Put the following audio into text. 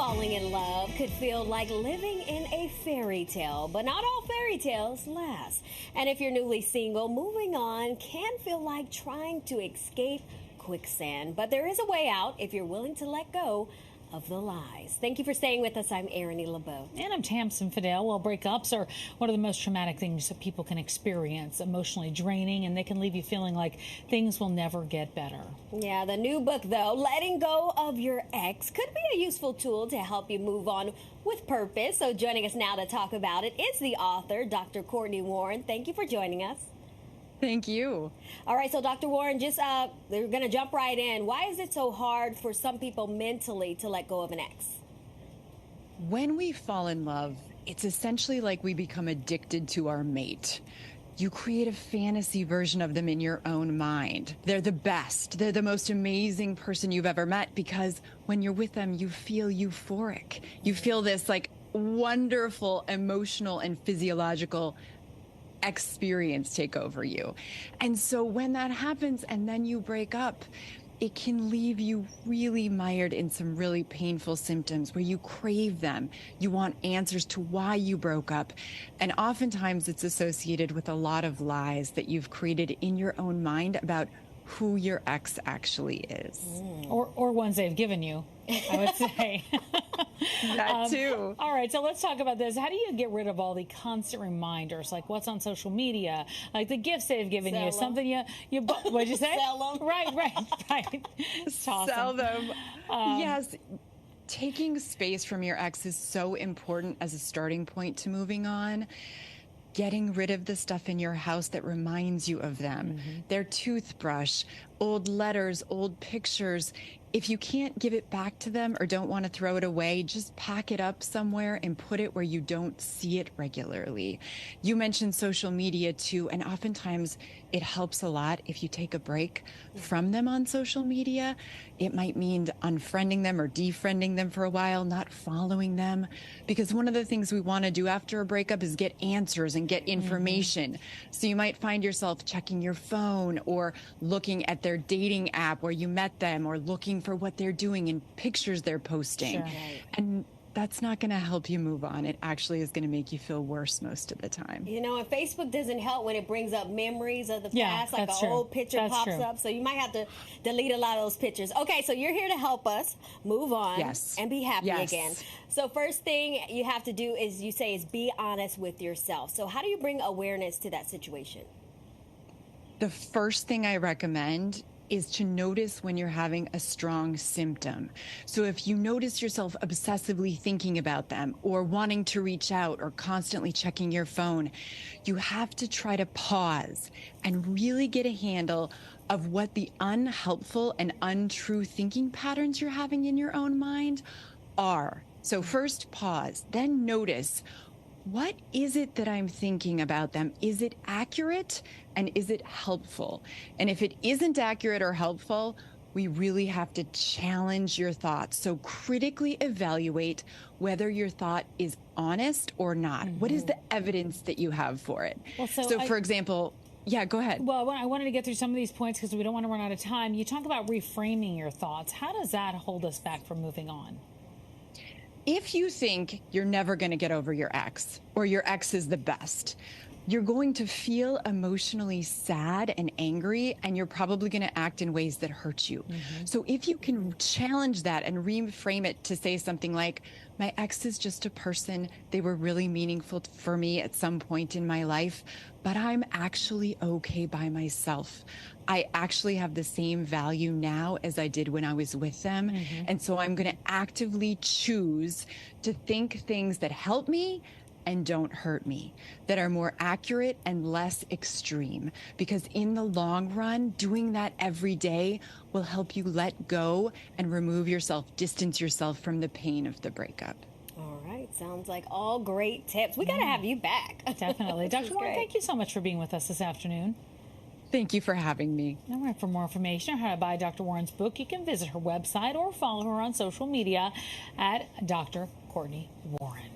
Falling in love could feel like living in a fairy tale, but not all fairy tales last. And if you're newly single, moving on can feel like trying to escape quicksand. But there is a way out if you're willing to let go of the lies. Thank you for staying with us. I'm Erin LeBeau. And I'm Tamsin Fidel. Well, breakups are one of the most traumatic things that people can experience, emotionally draining, and they can leave you feeling like things will never get better. Yeah, the new book, though, Letting Go of Your Ex, could be a useful tool to help you move on with purpose. So joining us now to talk about it is the author, Dr. Cortney Warren. Thank you for joining us. Thank you. All right, so Dr. Warren, we're going to jump right in. Why is it so hard for some people mentally to let go of an ex? When we fall in love, it's essentially like we become addicted to our mate. You create a fantasy version of them in your own mind. They're the best. They're the most amazing person you've ever met because when you're with them, you feel euphoric. You feel this like wonderful emotional and physiological experience take over you. And so when that happens and then you break up, it can leave you really mired in some really painful symptoms where you crave them. You want answers to why you broke up. And oftentimes it's associated with a lot of lies that you've created in your own mind about who your ex actually is. Or ones they've given you, I would say. That too. All right, so let's talk about this. How do you get rid of all the constant reminders, like what's on social media, like the gifts they've given you, something you bought? What'd you say? Sell them. Right. Sell them. Yes. Taking space from your ex is so important as a starting point to moving on. Getting rid of the stuff in your house that reminds you of them, their toothbrush, old letters, old pictures. If you can't give it back to them or don't want to throw it away, just pack it up somewhere and put it where you don't see it regularly. You mentioned social media too, and oftentimes it helps a lot if you take a break from them on social media. It might mean unfriending them or defriending them for a while, not following them, because one of the things we want to do after a breakup is get answers and get information. So you might find yourself checking your phone or looking at their dating app where you met them or looking for what they're doing and pictures they're posting. Sure. And that's not going to help you move on. It actually is going to make you feel worse most of the time. You know, and Facebook doesn't help when it brings up memories of the Yeah, past, like an that's true. old picture That's pops true. up. So you might have to delete a lot of those pictures. Okay, so you're here to help us move on Yes. and be happy Yes. again. So first thing you have to do is is be honest with yourself. So how do you bring awareness to that situation? The first thing I recommend is to notice when you're having a strong symptom. So if you notice yourself obsessively thinking about them or wanting to reach out or constantly checking your phone, you have to try to pause and really get a handle of what the unhelpful and untrue thinking patterns you're having in your own mind are. So first pause, then notice, what is it that I'm thinking about them? Is it accurate and is it helpful? And if it isn't accurate or helpful, we really have to challenge your thoughts. So critically evaluate whether your thought is honest or not. What is the evidence that you have for it? Well, for example, yeah, go ahead. Well, I wanted to get through some of these points because we don't want to run out of time. You talk about reframing your thoughts. How does that hold us back from moving on? If you think you're never going to get over your ex or your ex is the best, you're going to feel emotionally sad and angry, and you're probably going to act in ways that hurt you. So if you can challenge that and reframe it to say something like, my ex is just a person. They were really meaningful for me at some point in my life, but I'm actually okay by myself. I actually have the same value now as I did when I was with them. And so I'm going to actively choose to think things that help me and don't hurt me, that are more accurate and less extreme. Because in the long run, doing that every day will help you let go and remove yourself, distance yourself from the pain of the breakup. All right, sounds like all great tips. We got to have you back. Definitely. Dr. Warren, thank you so much for being with us this afternoon. Thank you for having me. All right, for more information on how to buy Dr. Warren's book, you can visit her website or follow her on social media at Dr. Cortney Warren.